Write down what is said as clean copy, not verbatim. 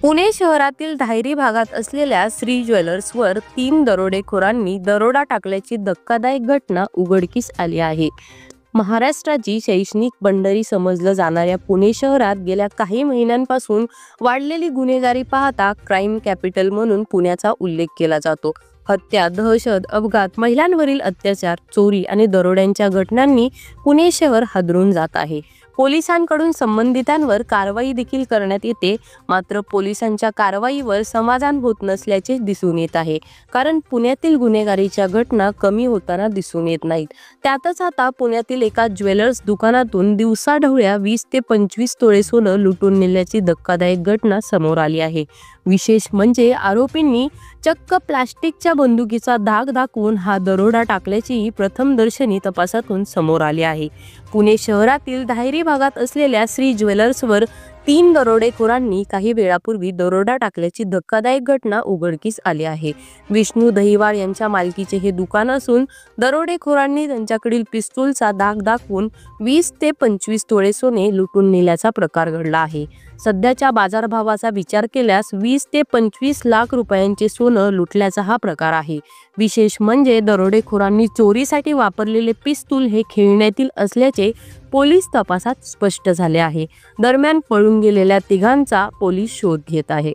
पुणे शहरातील धायरी भागात असलेल्या श्री ज्वेलर्सवर 3 दरोडेखोरांनी दरोडा टाकल्याची धक्कादायक घटना उघडकीस आली आहे। महाराष्ट्राची शैक्षणिक बंडरी समजलं जाणाऱ्या पुणे शहरात गेल्या काही महिन्यांपासून वाढलेली गुन्हेगारी पाहता क्राईम कॅपिटल म्हणून पुण्याचा उल्लेख केला जातो। हत्या, दहशत, अपघात, महिलांवरील अत्याचार, चोरी आणि दरोड्यांच्या घटनांनी पुणे शहर हादरून जात आहे। पोलिसांकडून संबंधितांवर कारवाई देखील करण्यात येते, मात्र पोलिसांच्या कारवाईवर समाधान होत नसल्याचे दिसून येत आहे। कारण पुण्यातील गुन्हेगारीच्या घटना कमी होताना दिसून येत नाहीत। त्यातच आता पुण्यातील एका ज्वेलर्स दुकानातून दिवसाढवळ्या 20 ते 25 तोळे सोनं लुटून नेल्याची धक्कादायक घटना समोर आली आहे। विशेष म्हणजे आरोपींनी चक्क प्लास्टिकच्या बंदुकीचा धाक दाखवून हा दरोडा टाकल्याचीही प्रथमदर्शनी तपासातून समोर आले आहे। पुणे शहरातील धायरी भागात असलेल्या श्री ज्वेलर्सवर 3 दरोडेखोरांनी काही वेळापूर्वी दरोडा टाकल्याची धक्कादायक घटना उघडकीस आली आहे। विष्णू दहिवाळ यांच्या मालकीचे हे दुकान असून दरोडेखोरांनी त्यांच्याकडील पिस्तूलचा धाक दाखवून 20 ते 25 तोळे सोने लुटून नेल्याचा प्रकार घडला आहे। सध्याच्या बाजारभावाचा विचार केल्यास 20 ते 25 लाख रुपयांचे सोनं लुटल्याचा हा प्रकार आहे। विशेष म्हणजे दरोडेखोरांनी चोरीसाठी वापरलेले पिस्तूल हे खेळण्यातील असल्याचे पोलीस तपासात स्पष्ट झाले आहे। दरम्यान पळून गेलेल्या तिघांचा पोलीस शोध घेत आहे।